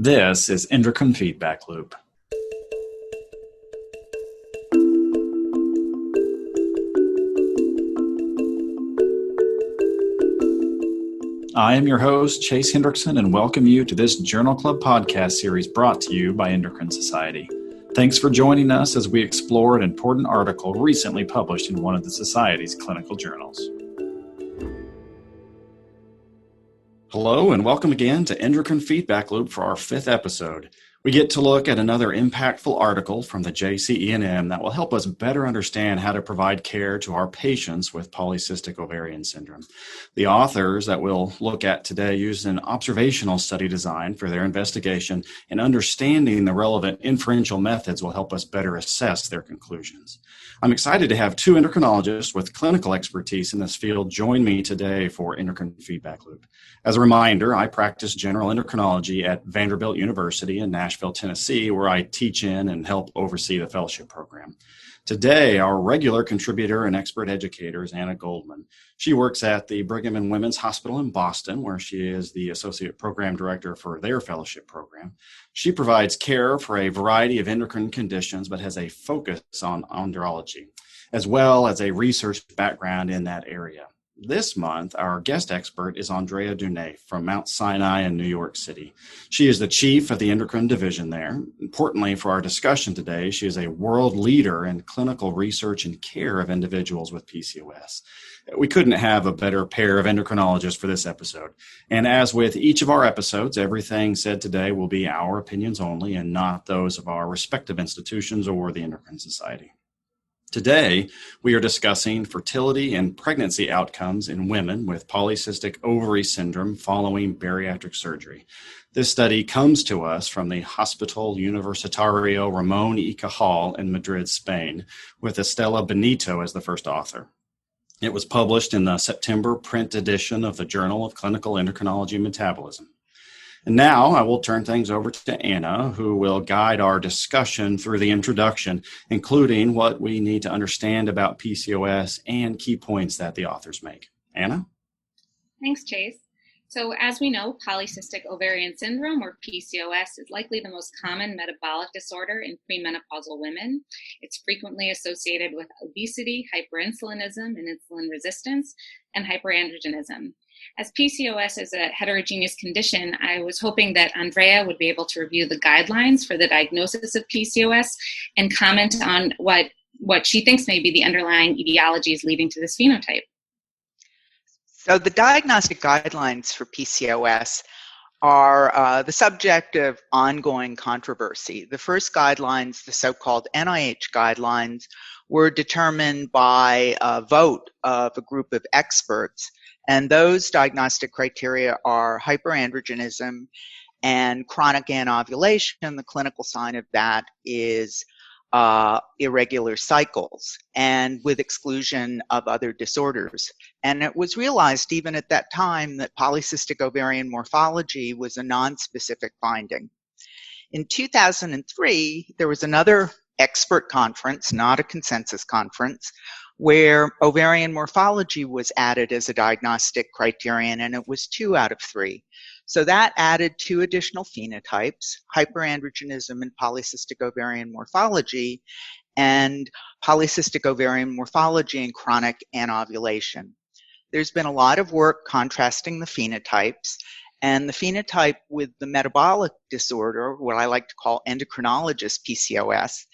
This is Endocrine Feedback Loop. I am your host, Chase Hendrickson, and welcome you to this Journal Club podcast series brought to you by Endocrine Society. Thanks for joining us as we explore an important article recently published in one of the Society's clinical journals. Hello, and welcome again to Endocrine Feedback Loop for our 5th episode. We get to look at another impactful article from the JCENM that will help us better understand how to provide care to our patients with polycystic ovarian syndrome. The authors that we'll look at today used an observational study design for their investigation, and understanding the relevant inferential methods will help us better assess their conclusions. I'm excited to have 2 endocrinologists with clinical expertise in this field join me today for Endocrine Feedback Loop. As a reminder, I practice general endocrinology at Vanderbilt University in Nashville, Tennessee, where I teach in and help oversee the fellowship program. Today, our regular contributor and expert educator is Anna Goldman. She works at the Brigham and Women's Hospital in Boston, where she is the associate program director for their fellowship program. She provides care for a variety of endocrine conditions, but has a focus on andrology, as well as a research background in that area. This month, our guest expert is Andrea Dunay from Mount Sinai in New York City. She is the chief of the endocrine division there. Importantly for our discussion today, she is a world leader in clinical research and care of individuals with PCOS. We couldn't have a better pair of endocrinologists for this episode. And as with each of our episodes, everything said today will be our opinions only and not those of our respective institutions or the Endocrine Society. Today, we are discussing fertility and pregnancy outcomes in women with polycystic ovary syndrome following bariatric surgery. This study comes to us from the Hospital Universitario Ramon y Cajal in Madrid, Spain, with Estela Benito as the first author. It was published in the September print edition of the Journal of Clinical Endocrinology and Metabolism. And now I will turn things over to Anna, who will guide our discussion through the introduction, including what we need to understand about PCOS and key points that the authors make. Anna? Thanks, Chase. So as we know, polycystic ovarian syndrome, or PCOS, is likely the most common metabolic disorder in premenopausal women. It's frequently associated with obesity, hyperinsulinism and insulin resistance, and hyperandrogenism. As PCOS is a heterogeneous condition, I was hoping that Andrea would be able to review the guidelines for the diagnosis of PCOS and comment on what she thinks may be the underlying etiologies leading to this phenotype. So the diagnostic guidelines for PCOS are the subject of ongoing controversy. The first guidelines, the so-called NIH guidelines, were determined by a vote of a group of experts. And those diagnostic criteria are hyperandrogenism and chronic anovulation. The clinical sign of that is irregular cycles, and with exclusion of other disorders. And it was realized even at that time that polycystic ovarian morphology was a non-specific finding. In 2003, there was another expert conference, not a consensus conference, where ovarian morphology was added as a diagnostic criterion, and it was 2 out of 3. So that added 2 additional phenotypes, hyperandrogenism and polycystic ovarian morphology, and polycystic ovarian morphology and chronic anovulation. There's been a lot of work contrasting the phenotypes, and the phenotype with the metabolic disorder, what I like to call endocrinologist PCOS,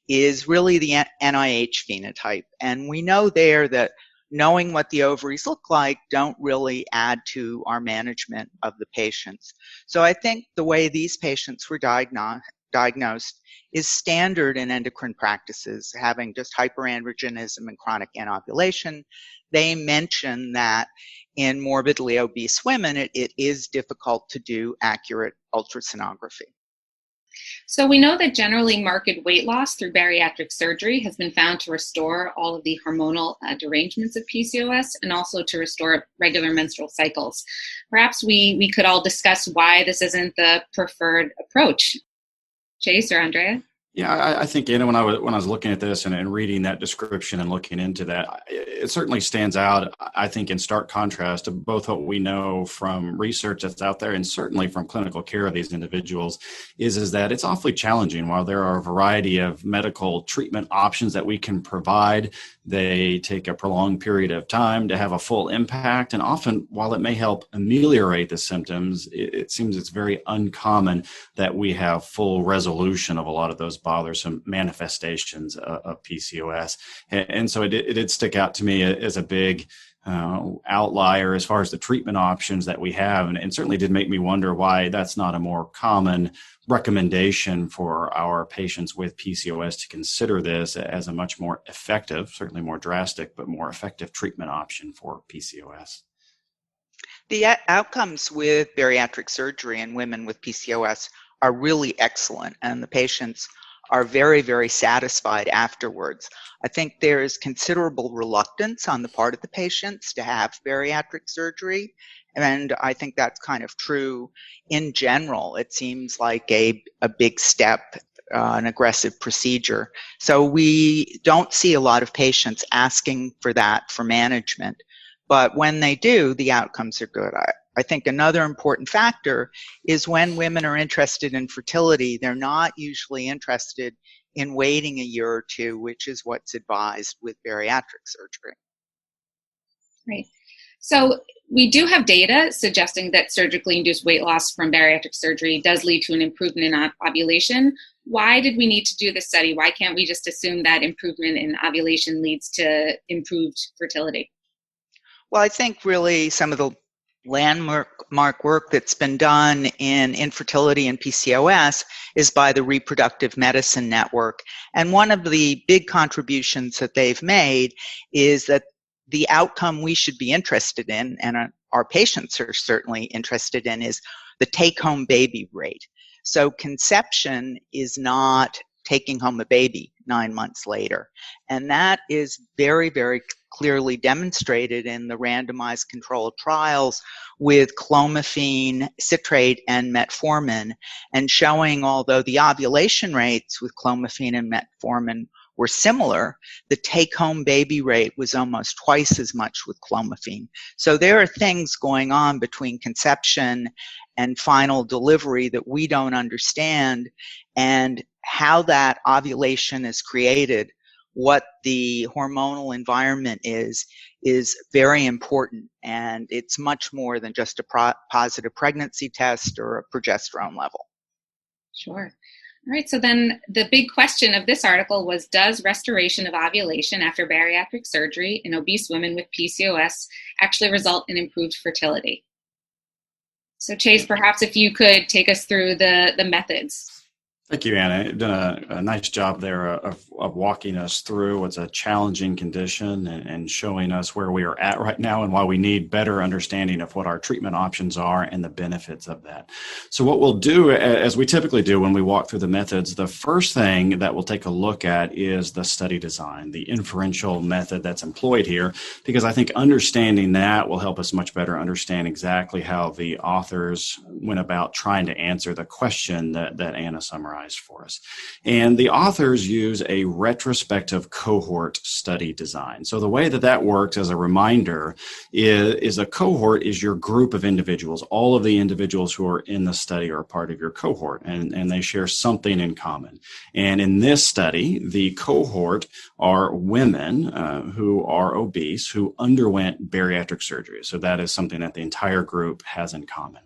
is really the NIH phenotype. And we know there that knowing what the ovaries look like don't really add to our management of the patients. So I think the way these patients were diagnosed is standard in endocrine practices, having just hyperandrogenism and chronic anovulation. They mention that in morbidly obese women, it is difficult to do accurate ultrasonography. So we know that generally marked weight loss through bariatric surgery has been found to restore all of the hormonal derangements of PCOS and also to restore regular menstrual cycles. Perhaps we could all discuss why this isn't the preferred approach. Chase or Andrea? Yeah, I think, when I was looking at this and reading that description and looking into that, it certainly stands out, I think, in stark contrast to both what we know from research that's out there and certainly from clinical care of these individuals, is that it's awfully challenging. While there are a variety of medical treatment options that we can provide, they take a prolonged period of time to have a full impact. And often, while it may help ameliorate the symptoms, it seems it's very uncommon that we have full resolution of a lot of those bothersome manifestations of PCOS. And so it did stick out to me as a big outlier as far as the treatment options that we have. And certainly did make me wonder why that's not a more common recommendation for our patients with PCOS to consider this as a much more effective, certainly more drastic, but more effective treatment option for PCOS. The outcomes with bariatric surgery in women with PCOS are really excellent, and the patients are very, very satisfied afterwards. I think there is considerable reluctance on the part of the patients to have bariatric surgery, and I think that's kind of true in general. It seems like a big step, an aggressive procedure. So we don't see a lot of patients asking for that for management. But when they do, the outcomes are good. I think another important factor is when women are interested in fertility, they're not usually interested in waiting a year or two, which is what's advised with bariatric surgery. Right. So we do have data suggesting that surgically induced weight loss from bariatric surgery does lead to an improvement in ovulation. Why did we need to do this study? Why can't we just assume that improvement in ovulation leads to improved fertility? Well, I think really some of the landmark work that's been done in infertility and PCOS is by the Reproductive Medicine Network. And one of the big contributions that they've made is that the outcome we should be interested in, and our patients are certainly interested in, is the take-home baby rate. So conception is not taking home a baby 9 months later. And that is very, very clearly demonstrated in the randomized controlled trials with clomiphene, citrate, and metformin, and showing although the ovulation rates with clomiphene and metformin were similar, the take-home baby rate was almost twice as much with clomiphene. So there are things going on between conception and final delivery that we don't understand, and how that ovulation is created, what the hormonal environment is very important. And it's much more than just a positive pregnancy test or a progesterone level. Sure. All right, so then the big question of this article was, does restoration of ovulation after bariatric surgery in obese women with PCOS actually result in improved fertility? So Chase, perhaps if you could take us through the methods. Thank you, Anna. You've done a nice job there of walking us through what's a challenging condition and showing us where we are at right now and why we need better understanding of what our treatment options are and the benefits of that. So what we'll do, as we typically do when we walk through the methods, the first thing that we'll take a look at is the study design, the inferential method that's employed here, because I think understanding that will help us much better understand exactly how the authors went about trying to answer the question that Anna summarized for us. And the authors use a retrospective cohort study design. So the way that works, as a reminder, is a cohort is your group of individuals. All of the individuals who are in the study are part of your cohort, and they share something in common. And in this study, the cohort are women who are obese who underwent bariatric surgery. So that is something that the entire group has in common.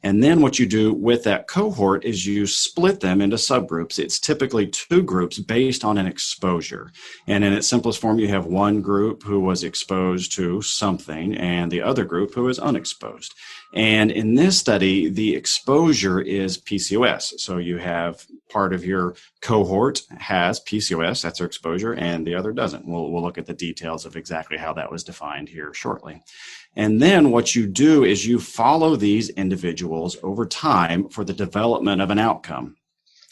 And then what you do with that cohort is you split them into subgroups. It's typically 2 groups based on an exposure. And in its simplest form, you have one group who was exposed to something and the other group who is unexposed. And in this study, the exposure is PCOS. So you have part of your cohort has PCOS, that's their exposure, and the other doesn't. We'll look at the details of exactly how that was defined here shortly. And then what you do is you follow these individuals over time for the development of an outcome.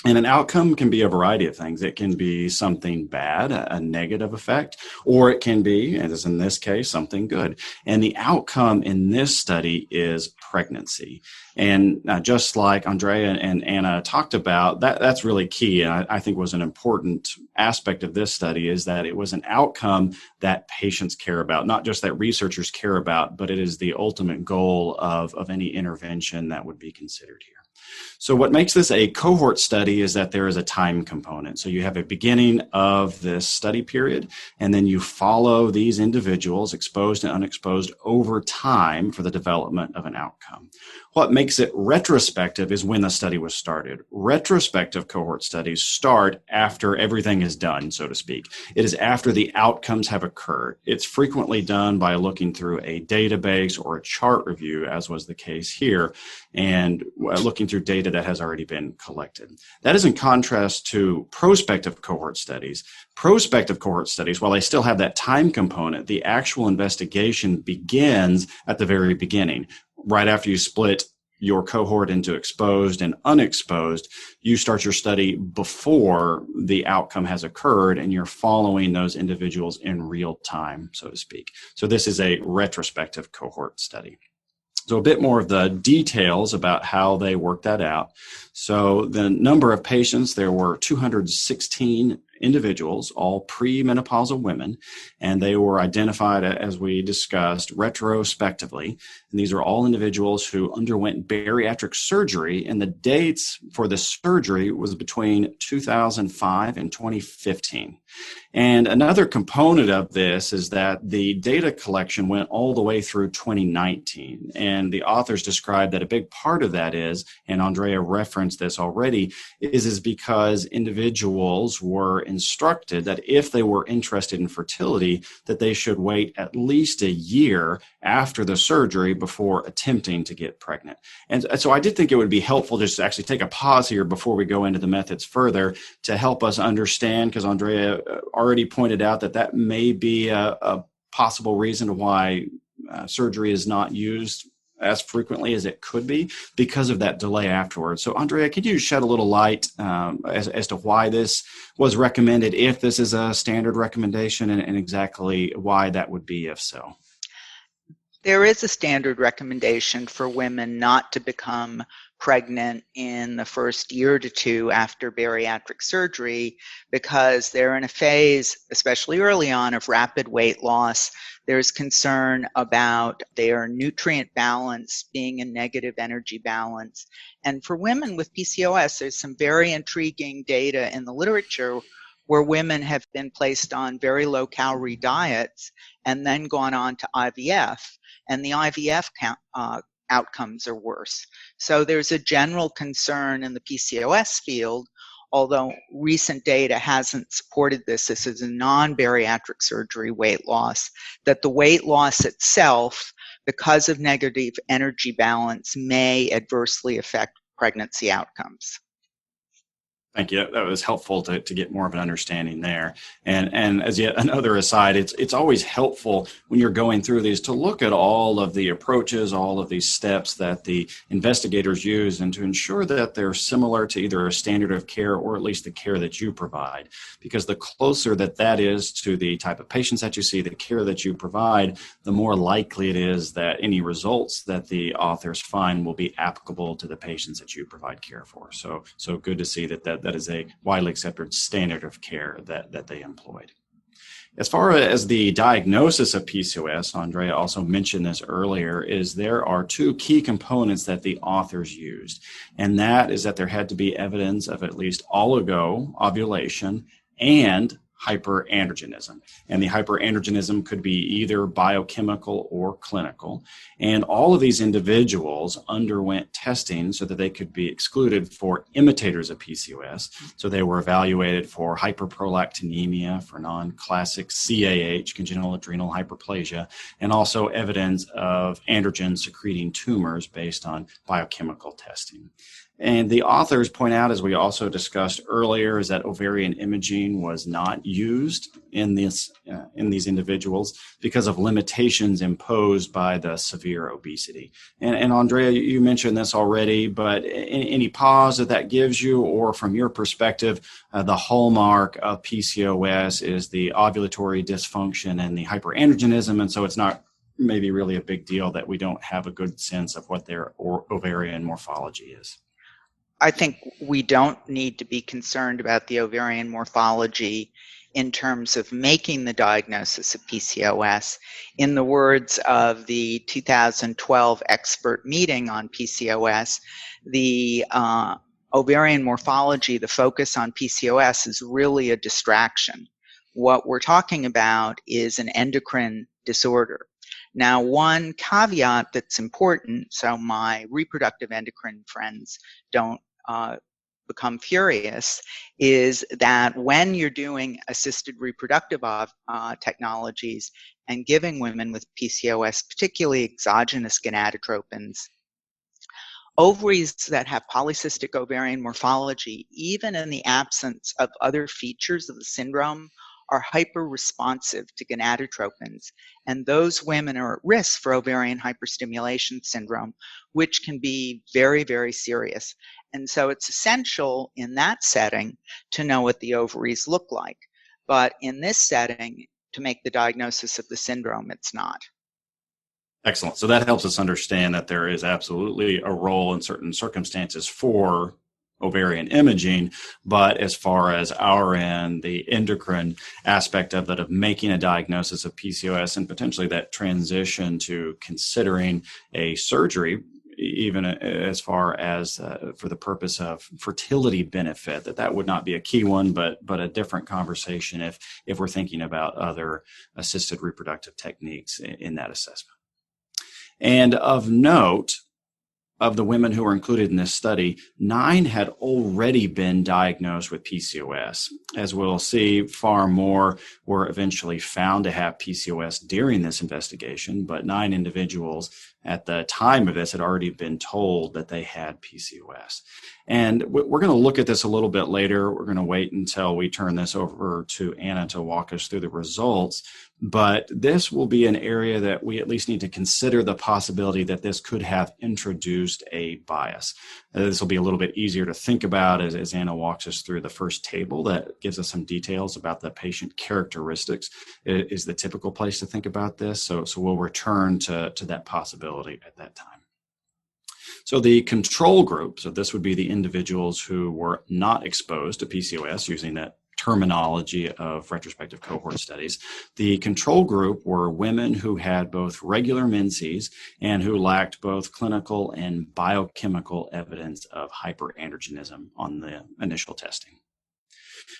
And an outcome can be a variety of things. It can be something bad, a negative effect, or it can be, as in this case, something good. And the outcome in this study is pregnancy. And just like Andrea and Anna talked about, that's really key. And I think was an important aspect of this study is that it was an outcome that patients care about, not just that researchers care about, but it is the ultimate goal of any intervention that would be considered here. So what makes this a cohort study is that there is a time component. So you have a beginning of this study period, and then you follow these individuals, exposed and unexposed, over time for the development of an outcome. What makes it retrospective is when the study was started. Retrospective cohort studies start after everything is done, so to speak. It is after the outcomes have occurred. It's frequently done by looking through a database or a chart review, as was the case here, and looking through data that has already been collected. That is in contrast to prospective cohort studies. Prospective cohort studies, while they still have that time component, the actual investigation begins at the very beginning. Right after you split your cohort into exposed and unexposed, you start your study before the outcome has occurred, and you're following those individuals in real time, so to speak. So this is a retrospective cohort study. So a bit more of the details about how they worked that out. So the number of patients, there were 216 individuals, all premenopausal women, and they were identified, as we discussed, retrospectively. And these are all individuals who underwent bariatric surgery, and the dates for the surgery was between 2005 and 2015. And another component of this is that the data collection went all the way through 2019. And the authors described that a big part of that is, and Andrea referenced this already, is because individuals were instructed that if they were interested in fertility, that they should wait at least a year after the surgery before attempting to get pregnant. And so I did think it would be helpful just to actually take a pause here before we go into the methods further to help us understand, because Andrea already pointed out that may be a possible reason why surgery is not used as frequently as it could be because of that delay afterwards. So Andrea, could you shed a little light as to why this was recommended, if this is a standard recommendation, and exactly why that would be if so? There is a standard recommendation for women not to become pregnant in the first year to two after bariatric surgery because they're in a phase, especially early on, of rapid weight loss. There's concern about their nutrient balance being a negative energy balance. And for women with PCOS, there's some very intriguing data in the literature where women have been placed on very low calorie diets and then gone on to IVF, and the IVF outcomes are worse. So there's a general concern in the PCOS field, although recent data hasn't supported this. This is a non-bariatric surgery weight loss, that the weight loss itself, because of negative energy balance, may adversely affect pregnancy outcomes. Thank you. That was helpful to get more of an understanding there. And as yet another aside, it's always helpful when you're going through these to look at all of the approaches, all of these steps that the investigators use, and to ensure that they're similar to either a standard of care or at least the care that you provide. Because the closer that is to the type of patients that you see, the care that you provide, the more likely it is that any results that the authors find will be applicable to the patients that you provide care for. So good to see that is a widely accepted standard of care that they employed. As far as the diagnosis of PCOS, Andrea also mentioned this earlier, is there are two key components that the authors used. And that is that there had to be evidence of at least oligo-ovulation and hyperandrogenism. And the hyperandrogenism could be either biochemical or clinical. And all of these individuals underwent testing so that they could be excluded for imitators of PCOS. So they were evaluated for hyperprolactinemia, for non-classic CAH, congenital adrenal hyperplasia, and also evidence of androgen secreting tumors based on biochemical testing. And the authors point out, as we also discussed earlier, is that ovarian imaging was not used in these individuals because of limitations imposed by the severe obesity. And Andrea, you mentioned this already, but any pause that gives you, or from your perspective, the hallmark of PCOS is the ovulatory dysfunction and the hyperandrogenism, and so it's not maybe really a big deal that we don't have a good sense of what their ovarian morphology is. I think we don't need to be concerned about the ovarian morphology in terms of making the diagnosis of PCOS. In the words of the 2012 expert meeting on PCOS, the ovarian morphology, the focus on PCOS, is really a distraction. What we're talking about is an endocrine disorder. Now, one caveat that's important, so my reproductive endocrine friends don't become furious, is that when you're doing assisted reproductive technologies and giving women with PCOS, particularly exogenous gonadotropins, ovaries that have polycystic ovarian morphology, even in the absence of other features of the syndrome, are hyper-responsive to gonadotropins, and those women are at risk for ovarian hyperstimulation syndrome, which can be very, very serious. And so it's essential in that setting to know what the ovaries look like. But in this setting, to make the diagnosis of the syndrome, it's not. Excellent. So that helps us understand that there is absolutely a role in certain circumstances for ovarian imaging, but as far as our end, the endocrine aspect of it, of making a diagnosis of PCOS and potentially that transition to considering a surgery, even as far as for the purpose of fertility benefit, that would not be a key one, but a different conversation if we're thinking about other assisted reproductive techniques in that assessment. And of note, of the women who were included in this study, 9 had already been diagnosed with PCOS. As we'll see, far more were eventually found to have PCOS during this investigation, but 9 individuals at the time of this had already been told that they had PCOS. And we're going to look at this a little bit later. We're going to wait until we turn this over to Anna to walk us through the results. But this will be an area that we at least need to consider the possibility that this could have introduced a bias. This will be a little bit easier to think about as Anna walks us through the first table that gives us some details about the patient characteristics. It is the typical place to think about this. So we'll return to that possibility at that time. So the control group, so this would be the individuals who were not exposed to PCOS using that terminology of retrospective cohort studies. The control group were women who had both regular menses and who lacked both clinical and biochemical evidence of hyperandrogenism on the initial testing.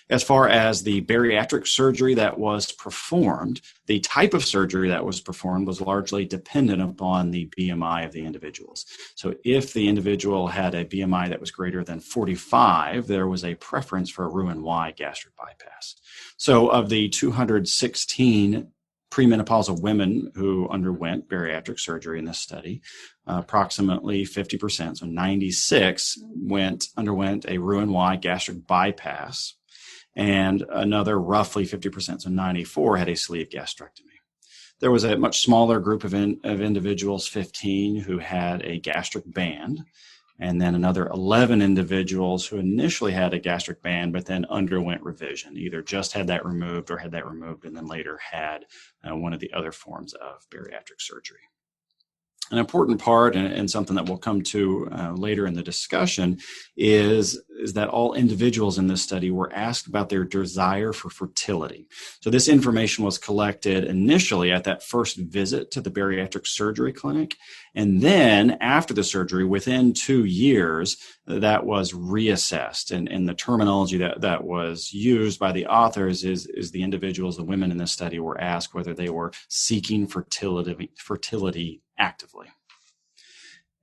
As far as the bariatric surgery that was performed, the type of surgery that was performed was largely dependent upon the BMI of the individuals. So if the individual had a BMI that was greater than 45, there was a preference for a Roux-en-Y gastric bypass. So of the 216 premenopausal women who underwent bariatric surgery in this study, approximately 50%, so 96, underwent a Roux-en-Y gastric bypass, and another roughly 50%, so 94, had a sleeve gastrectomy. There was a much smaller group of individuals, 15, who had a gastric band, and then another 11 individuals who initially had a gastric band but then underwent revision, either just had that removed or had that removed and then later had one of the other forms of bariatric surgery. An important part, and something that we'll come to later in the discussion, is that all individuals in this study were asked about their desire for fertility. So this information was collected initially at that first visit to the bariatric surgery clinic, and then after the surgery, within 2 years, that was reassessed. And the terminology that was used by the authors is the individuals, the women in this study, were asked whether they were seeking fertility actively.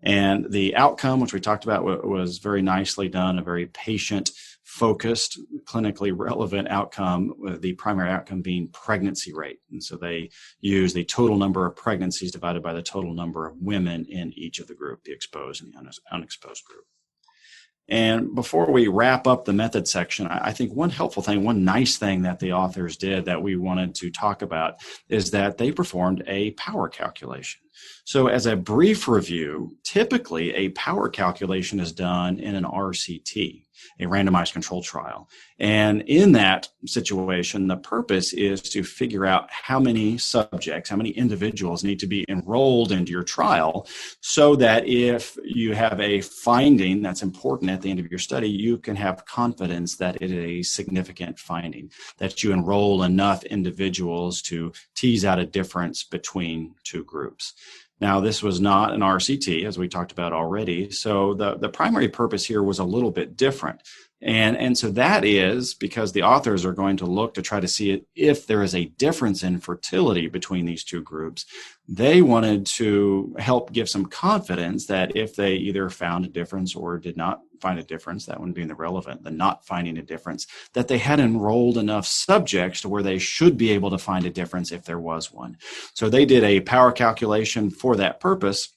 And the outcome, which we talked about, was very nicely done, a very patient-focused, clinically relevant outcome, with the primary outcome being pregnancy rate. And so they use the total number of pregnancies divided by the total number of women in each of the group, the exposed and the unexposed group. And before we wrap up the method section, I think one helpful thing, one nice thing that the authors did that we wanted to talk about is that they performed a power calculation. So as a brief review, typically a power calculation is done in an RCT, a randomized control trial. And in that situation, the purpose is to figure out how many subjects, how many individuals need to be enrolled into your trial so that if you have a finding that's important at the end of your study, you can have confidence that it is a significant finding, that you enroll enough individuals to tease out a difference between two groups. Now, this was not an RCT, as we talked about already, so the primary purpose here was a little bit different. And so that is because the authors are going to look to try to see if there is a difference in fertility between these two groups. They wanted to help give some confidence that if they either found a difference or did not find a difference, that one being the relevant, the not finding a difference, that they had enrolled enough subjects to where they should be able to find a difference if there was one. So they did a power calculation for that purpose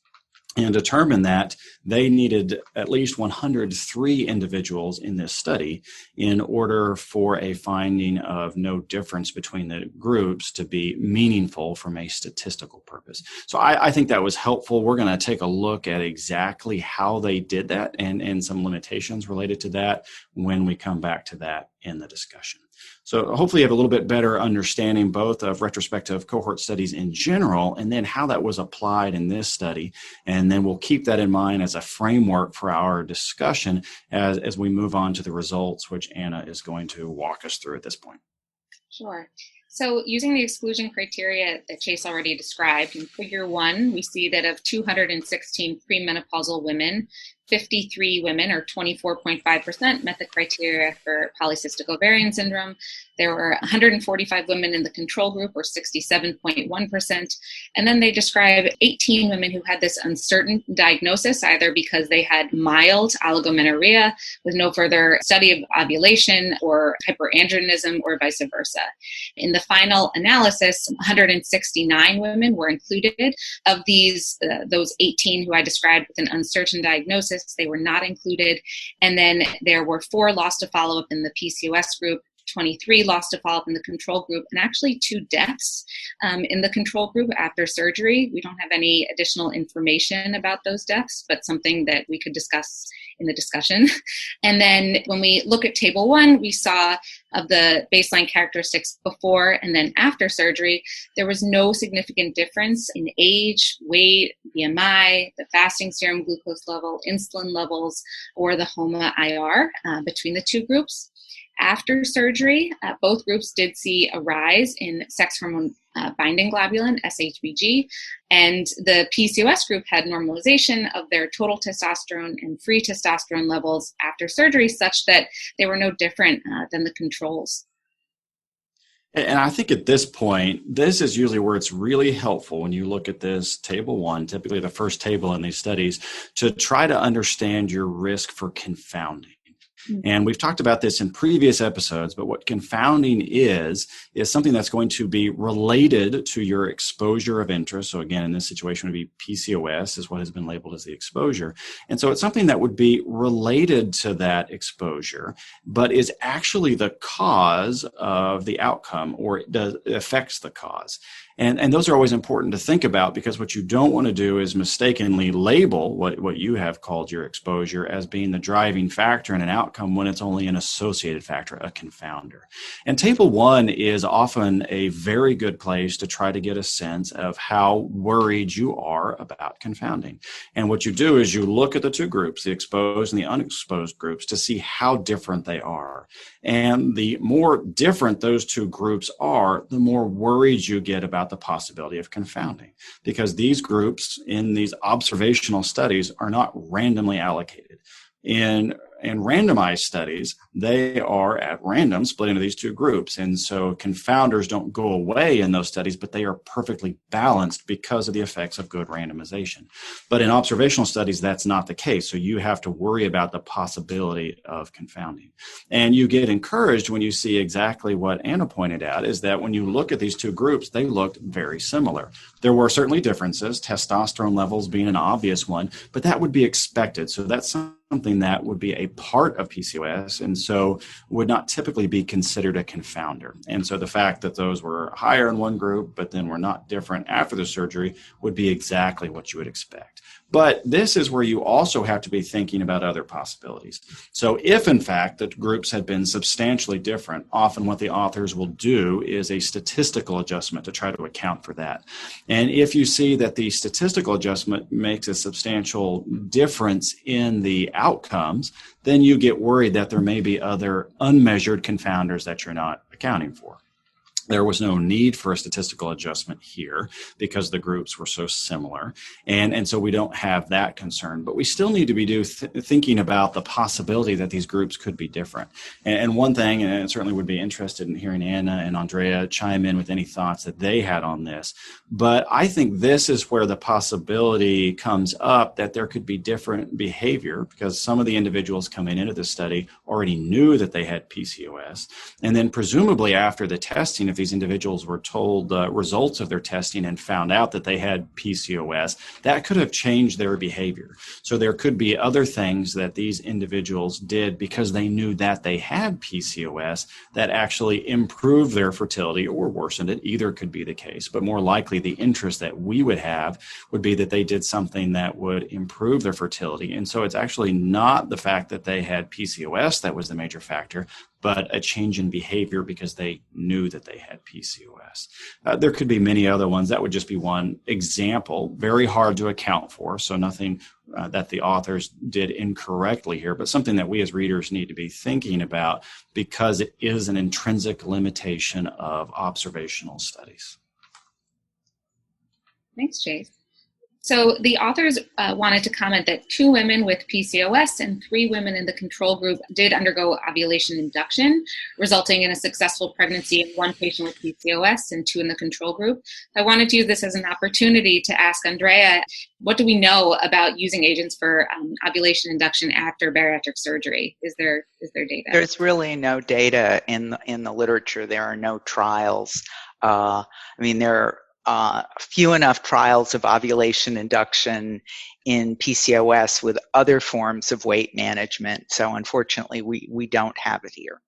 and determined that they needed at least 103 individuals in this study in order for a finding of no difference between the groups to be meaningful from a statistical purpose. So I think that was helpful. We're going to take a look at exactly how they did that and some limitations related to that when we come back to that in the discussion. So hopefully you have a little bit better understanding both of retrospective cohort studies in general and then how that was applied in this study. And then we'll keep that in mind as a framework for our discussion as we move on to the results, which Anna is going to walk us through at this point. Sure. So using the exclusion criteria that Chase already described, in figure 1, we see that of 216 premenopausal women, 53 women, or 24.5%, met the criteria for polycystic ovarian syndrome. There were 145 women in the control group, or 67.1%. And then they describe 18 women who had this uncertain diagnosis, either because they had mild oligomenorrhea with no further study of ovulation or hyperandrogenism or vice versa. In the final analysis, 169 women were included. Of these, those 18 who I described with an uncertain diagnosis, they were not included. And then there were 4 lost to follow-up in the PCOS group, 23 lost to follow-up in the control group, and actually 2 deaths in the control group after surgery. We don't have any additional information about those deaths, but something that we could discuss in the discussion. And then when we look at table 1, we saw of the baseline characteristics before and then after surgery, there was no significant difference in age, weight, BMI, the fasting serum glucose level, insulin levels, or the HOMA-IR between the 2 groups. After surgery, both groups did see a rise in sex hormone binding globulin, SHBG, and the PCOS group had normalization of their total testosterone and free testosterone levels after surgery, such that they were no different than the controls. And I think at this point, this is usually where it's really helpful when you look at this table 1, typically the first table in these studies, to try to understand your risk for confounding. And we've talked about this in previous episodes, but what confounding is something that's going to be related to your exposure of interest. So again, in this situation would be PCOS is what has been labeled as the exposure. And so it's something that would be related to that exposure, but is actually the cause of the outcome, or it affects the cause. And those are always important to think about, because what you don't want to do is mistakenly label what you have called your exposure as being the driving factor in an outcome when it's only an associated factor, a confounder. And table 1 is often a very good place to try to get a sense of how worried you are about confounding. And what you do is you look at the 2 groups, the exposed and the unexposed groups, to see how different they are. And the more different those 2 groups are, the more worried you get about the possibility of confounding, because these groups in these observational studies are not randomly allocated. In randomized studies, they are at random split into these 2 groups. And so confounders don't go away in those studies, but they are perfectly balanced because of the effects of good randomization. But in observational studies, that's not the case. So you have to worry about the possibility of confounding. And you get encouraged when you see exactly what Anna pointed out, is that when you look at these 2 groups, they looked very similar. There were certainly differences, testosterone levels being an obvious one, but that would be expected. So that's something something that would be a part of PCOS and so would not typically be considered a confounder. And so the fact that those were higher in one group but then were not different after the surgery would be exactly what you would expect. But this is where you also have to be thinking about other possibilities. So if, in fact, the groups had been substantially different, often what the authors will do is a statistical adjustment to try to account for that. And if you see that the statistical adjustment makes a substantial difference in the outcomes, then you get worried that there may be other unmeasured confounders that you're not accounting for. There was no need for a statistical adjustment here because the groups were so similar. And so we don't have that concern. But we still need to be thinking about the possibility that these groups could be different. And one thing, and I certainly would be interested in hearing Anna and Andrea chime in with any thoughts that they had on this. But I think this is where the possibility comes up that there could be different behavior because some of the individuals coming into the study already knew that they had PCOS. And then presumably after the testing, if these individuals were told results of their testing and found out that they had PCOS, that could have changed their behavior. So there could be other things that these individuals did because they knew that they had PCOS that actually improved their fertility or worsened it. Either could be the case, but more likely the interest that we would have would be that they did something that would improve their fertility. And so it's actually not the fact that they had PCOS that was the major factor, but a change in behavior because they knew that they had PCOS. There could be many other ones. That would just be one example, very hard to account for. So nothing that the authors did incorrectly here, but something that we as readers need to be thinking about because it is an intrinsic limitation of observational studies. Thanks, Chase. So the authors wanted to comment that 2 women with PCOS and 3 women in the control group did undergo ovulation induction, resulting in a successful pregnancy in 1 patient with PCOS and 2 in the control group. I wanted to use this as an opportunity to ask Andrea, what do we know about using agents for ovulation induction after bariatric surgery? Is there data? There's really no data in the literature. There are no trials. There are few enough trials of ovulation induction in PCOS with other forms of weight management. So unfortunately, we don't have it here.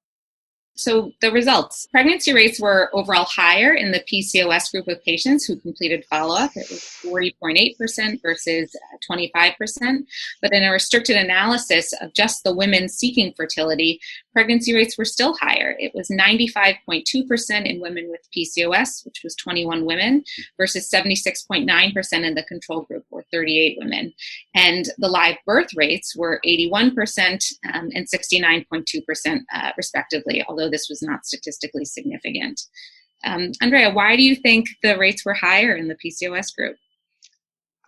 So the results. Pregnancy rates were overall higher in the PCOS group of patients who completed follow-up. It was 40.8% versus 25%. But in a restricted analysis of just the women seeking fertility, pregnancy rates were still higher. It was 95.2% in women with PCOS, which was 21 women, versus 76.9% in the control group, or 38 women. And the live birth rates were 81% and 69.2% respectively, although this was not statistically significant. Andrea, why do you think the rates were higher in the PCOS group?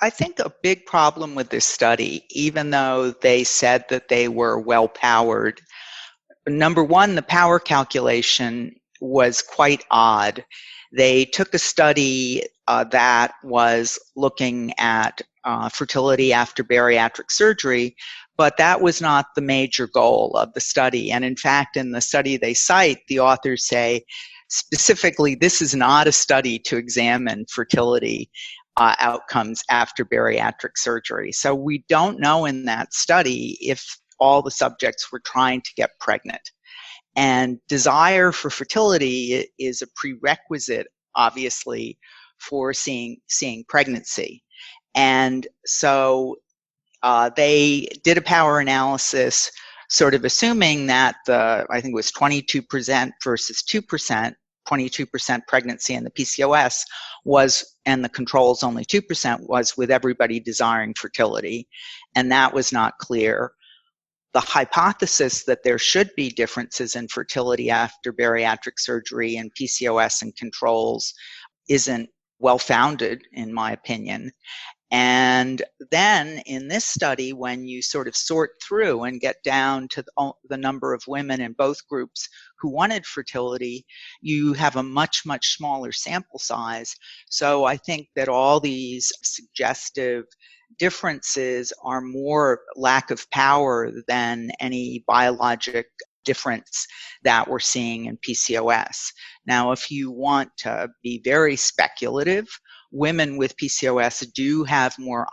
I think a big problem with this study, even though they said that they were well-powered, number one, the power calculation was quite odd. They took a study that was looking at fertility after bariatric surgery, but that was not the major goal of the study. And in fact, in the study they cite, the authors say specifically, this is not a study to examine fertility outcomes after bariatric surgery. So we don't know in that study if all the subjects were trying to get pregnant. And desire for fertility is a prerequisite, obviously, for seeing pregnancy. And so they did a power analysis sort of assuming that I think it was 22% versus 2%, 22% pregnancy in the PCOS and the controls only 2%, was with everybody desiring fertility. And that was not clear. The hypothesis that there should be differences in fertility after bariatric surgery and PCOS and controls isn't well-founded, in my opinion. And then in this study, when you sort of sort through and get down to the number of women in both groups who wanted fertility, you have a much, much smaller sample size. So I think that all these suggestive differences are more lack of power than any biologic difference that we're seeing in PCOS. Now, if you want to be very speculative, women with PCOS do have more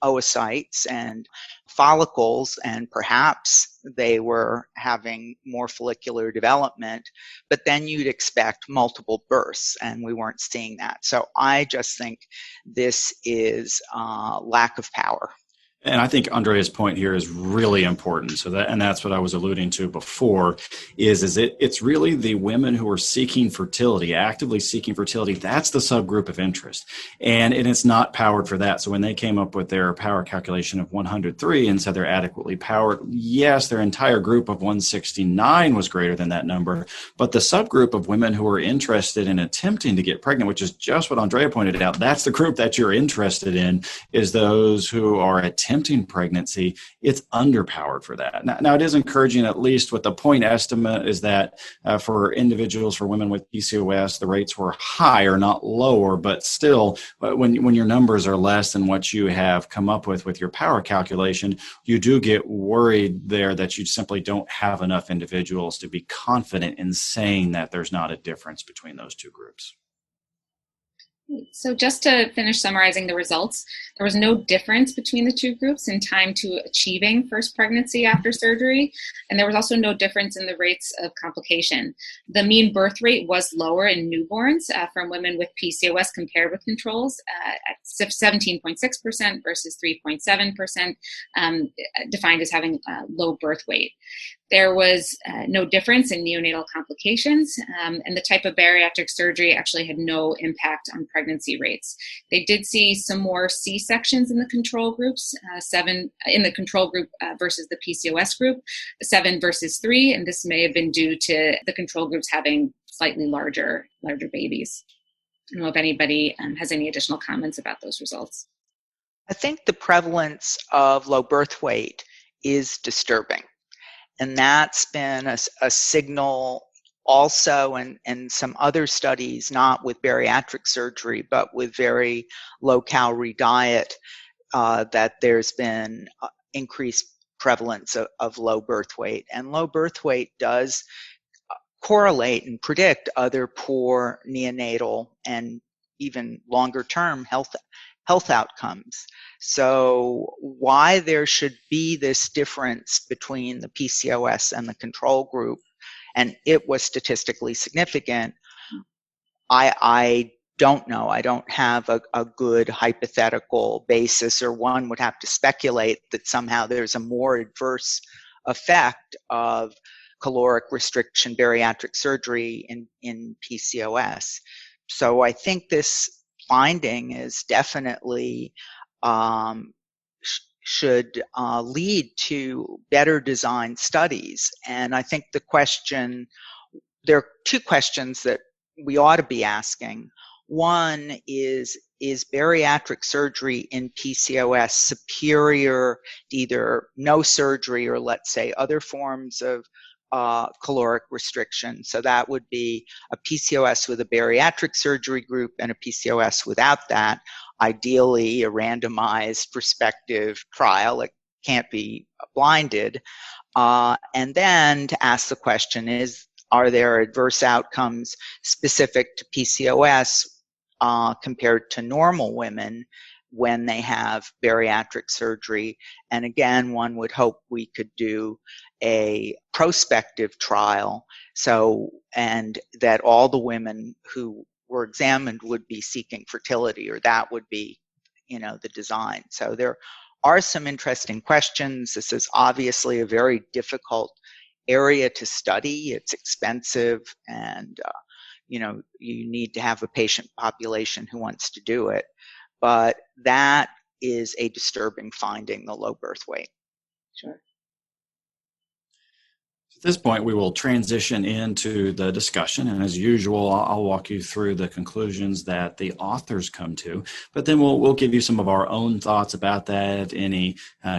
oocytes and follicles, and perhaps they were having more follicular development, but then you'd expect multiple births, and we weren't seeing that. So I just think this is lack of power. And I think Andrea's point here is really important. So that's what I was alluding to before, it's really the women who are seeking fertility, actively seeking fertility. That's the subgroup of interest. And it's not powered for that. So when they came up with their power calculation of 103 and said they're adequately powered, yes, their entire group of 169 was greater than that number. But the subgroup of women who are interested in attempting to get pregnant, which is just what Andrea pointed out, that's the group that you're interested in, is those who are attempting pregnancy. It's underpowered for that. Now, it is encouraging, at least with the point estimate, is that for individuals, for women with PCOS, the rates were higher, not lower, but still, when your numbers are less than what you have come up with your power calculation, you do get worried there that you simply don't have enough individuals to be confident in saying that there's not a difference between those two groups. So just to finish summarizing the results, there was no difference between the two groups in time to achieving first pregnancy after surgery, and there was also no difference in the rates of complication. The mean birth rate was lower in newborns from women with PCOS compared with controls at 17.6% versus 3.7%, defined as having low birth weight. There was no difference in neonatal complications, and the type of bariatric surgery actually had no impact on pregnancy rates. They did see some more C-sections in the control groups, 7 in the control group versus the PCOS group, 7 versus 3, and this may have been due to the control groups having slightly larger babies. I don't know if anybody has any additional comments about those results. I think the prevalence of low birth weight is disturbing. And that's been a signal also in some other studies, not with bariatric surgery, but with very low-calorie diet, that there's been increased prevalence of low birth weight. And low birth weight does correlate and predict other poor neonatal and even longer-term health outcomes. So why there should be this difference between the PCOS and the control group, and it was statistically significant, I don't know. I don't have a good hypothetical basis, or one would have to speculate that somehow there's a more adverse effect of caloric restriction bariatric surgery in PCOS. So I think this finding is definitely should lead to better designed studies. And I think there are two questions that we ought to be asking. One is bariatric surgery in PCOS superior to either no surgery or, let's say, other forms of caloric restriction? So that would be a PCOS with a bariatric surgery group and a PCOS without that. Ideally, a randomized prospective trial. It can't be blinded. And then to ask the question are there adverse outcomes specific to PCOS compared to normal women when they have bariatric surgery? And again, one would hope we could do a prospective trial, and that all the women who were examined would be seeking fertility, or that would be, the design. So there are some interesting questions. This is obviously a very difficult area to study. It's expensive, and you need to have a patient population who wants to do it. But that is a disturbing finding, the low birth weight. Sure. At this point, we will transition into the discussion, and as usual, I'll walk you through the conclusions that the authors come to, but then we'll give you some of our own thoughts about that, any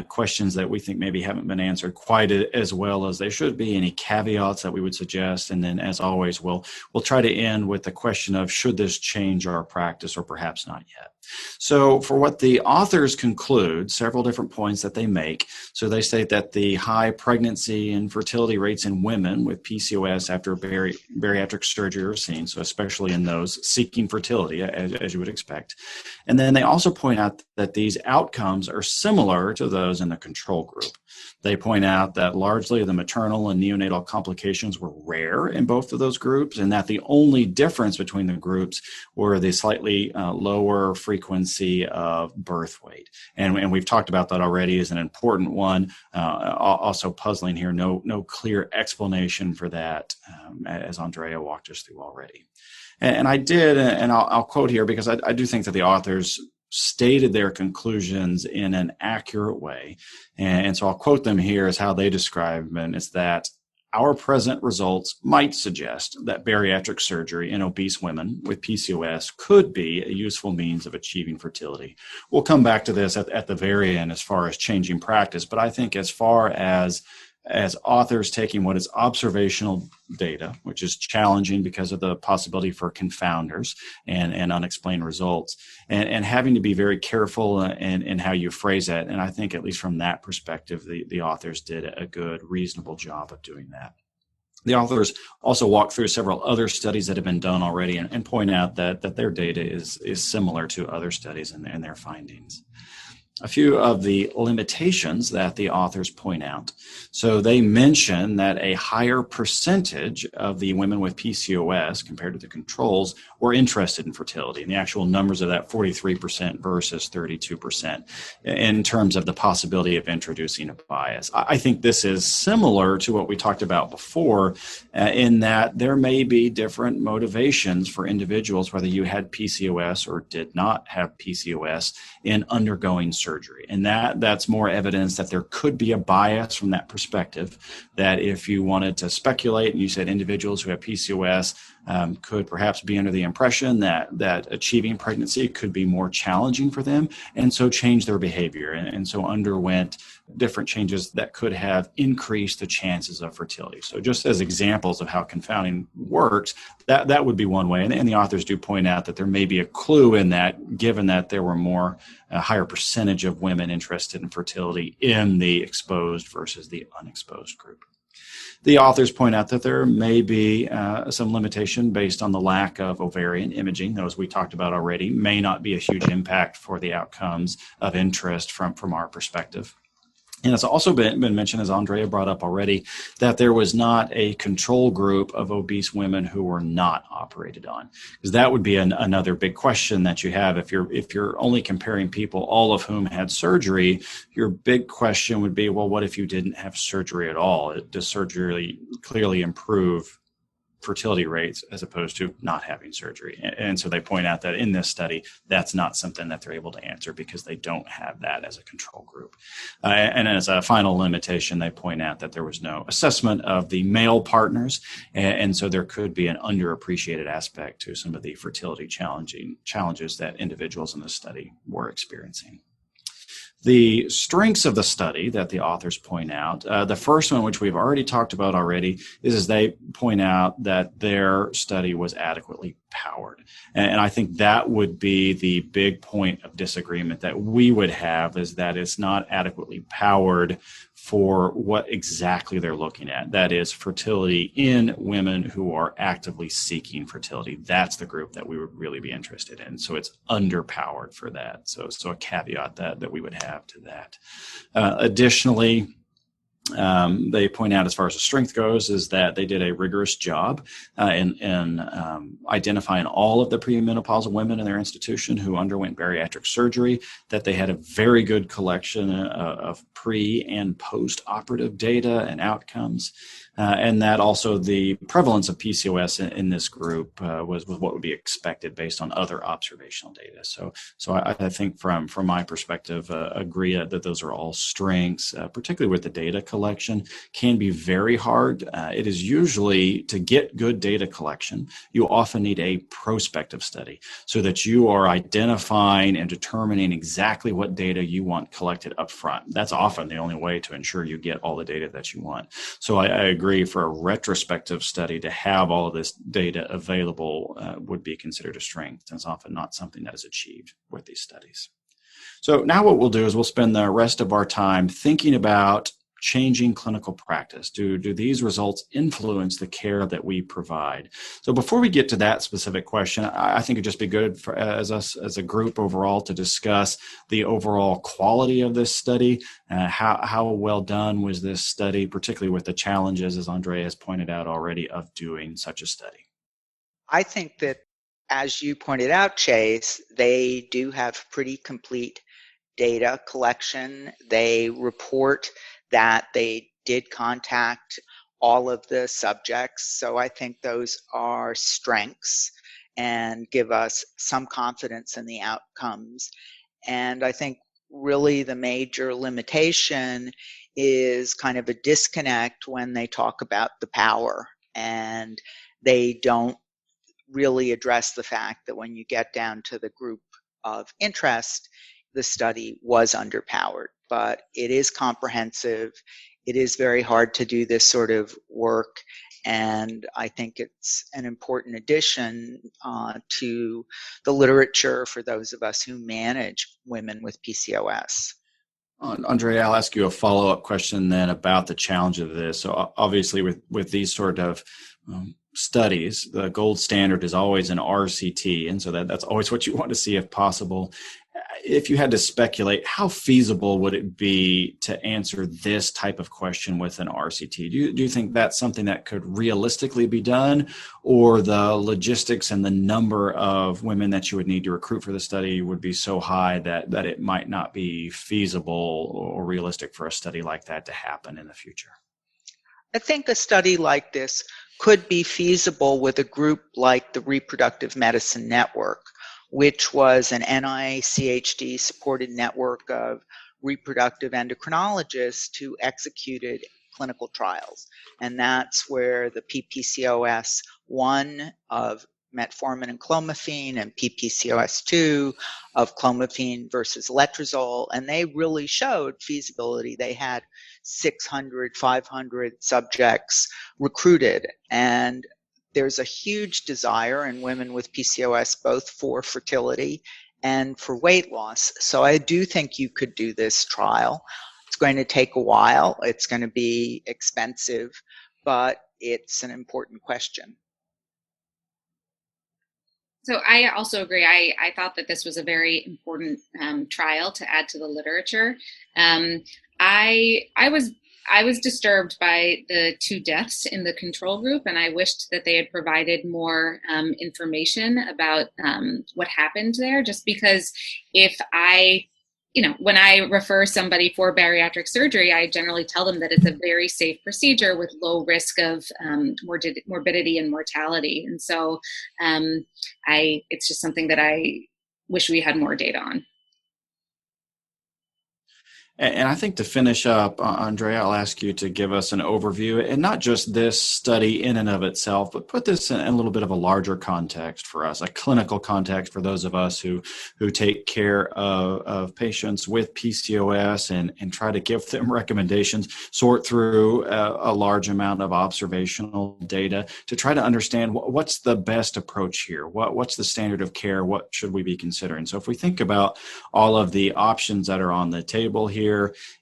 questions that we think maybe haven't been answered quite as well as they should be, any caveats that we would suggest, and then, as always, we'll try to end with the question of, should this change our practice or perhaps not yet? So for what the authors conclude, several different points that they make. So they state that the high pregnancy and fertility rates rates in women with PCOS after bariatric surgery are seen, so especially in those seeking fertility, as you would expect. And then they also point out that these outcomes are similar to those in the control group. They point out that largely the maternal and neonatal complications were rare in both of those groups, and that the only difference between the groups were the slightly lower frequency of birth weight. And we've talked about that already as an important one. Also puzzling here, no clear explanation for that, as Andrea walked us through already. And I did, and I'll quote here because I do think that the authors stated their conclusions in an accurate way. And so I'll quote them here as how they describe them. It's that our present results might suggest that bariatric surgery in obese women with PCOS could be a useful means of achieving fertility. We'll come back to this at the very end as far as changing practice, but I think as far as authors taking what is observational data, which is challenging because of the possibility for confounders and unexplained results, and having to be very careful in how you phrase that. And I think at least from that perspective, the authors did a good, reasonable job of doing that. The authors also walk through several other studies that have been done already and point out that their data is similar to other studies and their findings. A few of the limitations that the authors point out. So they mention that a higher percentage of the women with PCOS compared to the controls were interested in fertility, and the actual numbers of that 43% versus 32% in terms of the possibility of introducing a bias. I think this is similar to what we talked about before, in that there may be different motivations for individuals, whether you had PCOS or did not have PCOS, in undergoing surgery. And that's more evidence that there could be a bias from that perspective, that if you wanted to speculate and you said individuals who have PCOS could perhaps be under the impression that achieving pregnancy could be more challenging for them, and so change their behavior, and so underwent different changes that could have increased the chances of fertility. So just as examples of how confounding works, that would be one way. And the authors do point out that there may be a clue in that, given that there were a higher percentage of women interested in fertility in the exposed versus the unexposed group. The authors point out that there may be some limitation based on the lack of ovarian imaging. Those we talked about already may not be a huge impact for the outcomes of interest from our perspective. And it's also been mentioned, as Andrea brought up already, that there was not a control group of obese women who were not operated on, because that would be another big question that you have. If you're only comparing people, all of whom had surgery, your big question would be, well, what if you didn't have surgery at all? Does surgery clearly improve fertility rates as opposed to not having surgery? And so they point out that in this study, that's not something that they're able to answer because they don't have that as a control group. And as a final limitation, they point out that there was no assessment of the male partners, and so there could be an underappreciated aspect to some of the fertility challenges that individuals in this study were experiencing. The strengths of the study that the authors point out, the first one, which we've already talked about already, is they point out that their study was adequately powered. And I think that would be the big point of disagreement that we would have, is that it's not adequately powered for what exactly they're looking at. That is fertility in women who are actively seeking fertility. That's the group that we would really be interested in. So it's underpowered for that. So a caveat that we would have to that. Additionally, they point out, as far as the strength goes, is that they did a rigorous job in identifying all of the premenopausal women in their institution who underwent bariatric surgery, that they had a very good collection of pre and post-operative data and outcomes, and that also the prevalence of PCOS in this group was what would be expected based on other observational data. So I think from my perspective, agree that those are all strengths, particularly with the data collection, can be very hard. It is usually, to get good data collection, you often need a prospective study so that you are identifying and determining exactly what data you want collected up front. That's often the only way to ensure you get all the data that you want. So I agree, for a retrospective study to have all of this data available would be considered a strength, and it's often not something that is achieved with these studies. So now what we'll do is we'll spend the rest of our time thinking about changing clinical practice? Do these results influence the care that we provide? So before we get to that specific question, I think it'd just be good for as us as a group overall to discuss the overall quality of this study. How well done was this study, particularly with the challenges, as Andrea has pointed out already, of doing such a study? I think that, as you pointed out, Chase, they do have pretty complete data collection. They report that they did contact all of the subjects. So I think those are strengths and give us some confidence in the outcomes. And I think really the major limitation is kind of a disconnect when they talk about the power, and they don't really address the fact that when you get down to the group of interest, the study was underpowered. But it is comprehensive. It is very hard to do this sort of work, and I think it's an important addition to the literature for those of us who manage women with PCOS. Andrea, I'll ask you a follow-up question then about the challenge of this. So obviously with these sort of studies, the gold standard is always an RCT, and so that's always what you want to see if possible. If you had to speculate, how feasible would it be to answer this type of question with an RCT? Do you think that's something that could realistically be done, or the logistics and the number of women that you would need to recruit for the study would be so high that it might not be feasible or realistic for a study like that to happen in the future? I think a study like this could be feasible with a group like the Reproductive Medicine Network, which was an NICHD supported network of reproductive endocrinologists who executed clinical trials. And that's where the PPCOS1 of metformin and clomiphene and PPCOS2 of clomiphene versus letrozole, and they really showed feasibility. They had 600, 500 subjects recruited, and there's a huge desire in women with PCOS both for fertility and for weight loss. So I do think you could do this trial. It's going to take a while. It's going to be expensive, but it's an important question. So I also agree. I thought that this was a very important trial to add to the literature. I was disturbed by the 2 deaths in the control group, and I wished that they had provided more information about what happened there, just because when I refer somebody for bariatric surgery, I generally tell them that it's a very safe procedure with low risk of morbidity and mortality. And so it's just something that I wish we had more data on. And I think to finish up, Andrea, I'll ask you to give us an overview, and not just this study in and of itself, but put this in a little bit of a larger context for us, a clinical context for those of us who take care of patients with PCOS and try to give them recommendations, sort through a large amount of observational data to try to understand what's the best approach here, what's the standard of care, what should we be considering. So if we think about all of the options that are on the table here,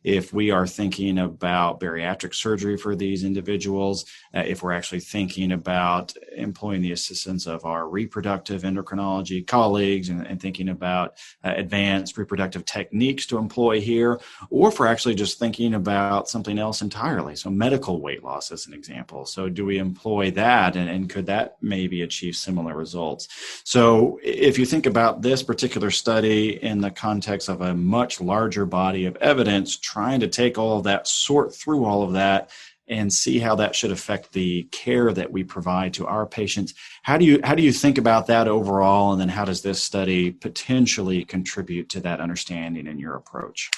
if we are thinking about bariatric surgery for these individuals, if we're actually thinking about employing the assistance of our reproductive endocrinology colleagues and thinking about advanced reproductive techniques to employ here, or if we're actually just thinking about something else entirely, so medical weight loss as an example. So do we employ that, and could that maybe achieve similar results? So if you think about this particular study in the context of a much larger body of evidence, trying to take all of that, sort through all of that, and see how that should affect the care that we provide to our patients. How do you think about that overall, and then how does this study potentially contribute to that understanding in your approach?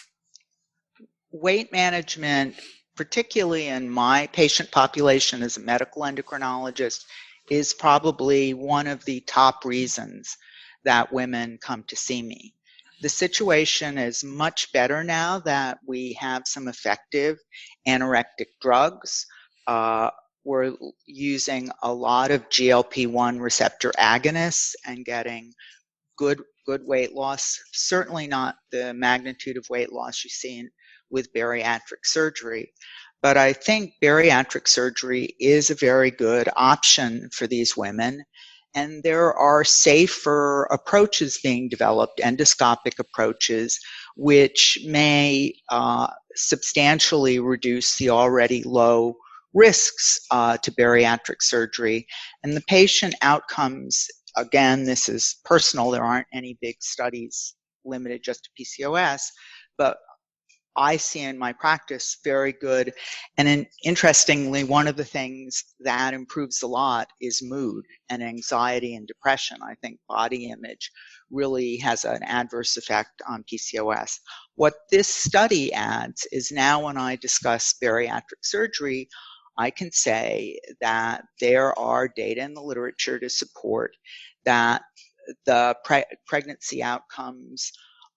Weight management, particularly in my patient population as a medical endocrinologist, is probably one of the top reasons that women come to see me. The situation is much better now that we have some effective anorectic drugs. We're using a lot of GLP-1 receptor agonists and getting good weight loss, certainly not the magnitude of weight loss you see with bariatric surgery. But I think bariatric surgery is a very good option for these women. And there are safer approaches being developed, endoscopic approaches, which may substantially reduce the already low risks to bariatric surgery. And the patient outcomes, again, this is personal, there aren't any big studies limited just to PCOS, but I see in my practice very good. And interestingly, one of the things that improves a lot is mood and anxiety and depression. I think body image really has an adverse effect on PCOS. What this study adds is now when I discuss bariatric surgery, I can say that there are data in the literature to support that the pregnancy outcomes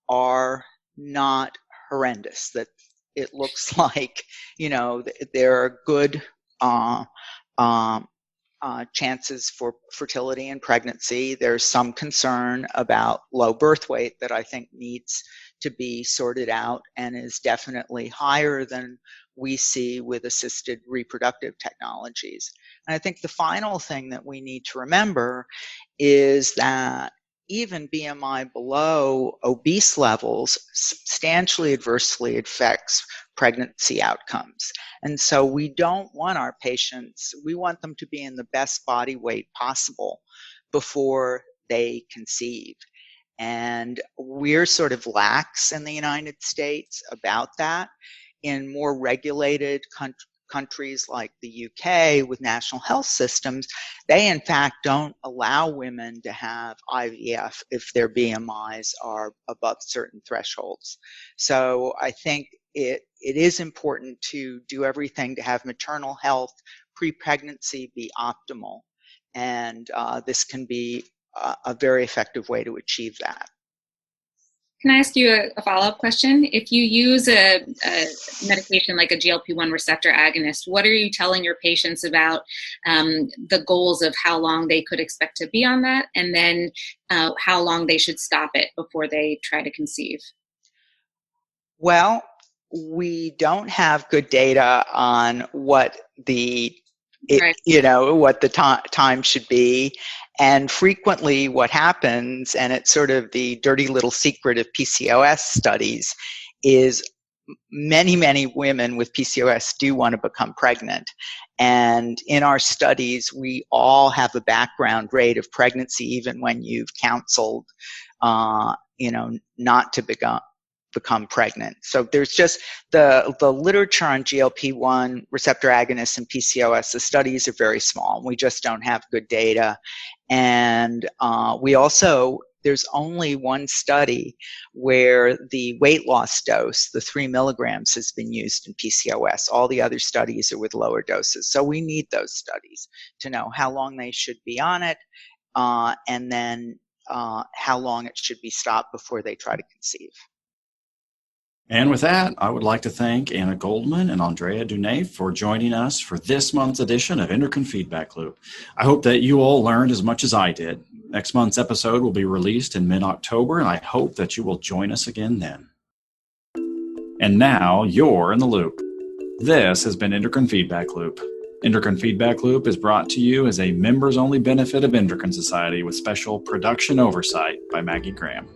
are not horrendous, that it looks like, there are good chances for fertility and pregnancy. There's some concern about low birth weight that I think needs to be sorted out and is definitely higher than we see with assisted reproductive technologies. And I think the final thing that we need to remember is that even BMI below obese levels substantially adversely affects pregnancy outcomes. And so we don't want our patients, we want them to be in the best body weight possible before they conceive. And we're sort of lax in the United States about that. In more regulated countries like the UK with national health systems, they in fact don't allow women to have IVF if their BMIs are above certain thresholds. So I think it is important to do everything to have maternal health pre-pregnancy be optimal. And this can be a very effective way to achieve that. Can I ask you a follow-up question? If you use a medication like a GLP-1 receptor agonist, what are you telling your patients about the goals of how long they could expect to be on that, and then how long they should stop it before they try to conceive? Well, we don't have good data on what the what the time should be. And frequently what happens, and it's sort of the dirty little secret of PCOS studies, is many, many women with PCOS do want to become pregnant. And in our studies, we all have a background rate of pregnancy, even when you've counseled, not to become pregnant. So there's just the literature on GLP-1 receptor agonists and PCOS, the studies are very small. We just don't have good data. And there's only one study where the weight loss dose, the 3 milligrams, has been used in PCOS. All the other studies are with lower doses. So we need those studies to know how long they should be on it, and then how long it should be stopped before they try to conceive. And with that, I would like to thank Anna Goldman and Andrea Dunay for joining us for this month's edition of Endocrine Feedback Loop. I hope that you all learned as much as I did. Next month's episode will be released in mid-October, and I hope that you will join us again then. And now, you're in the loop. This has been Endocrine Feedback Loop. Endocrine Feedback Loop is brought to you as a members-only benefit of Endocrine Society with special production oversight by Maggie Graham.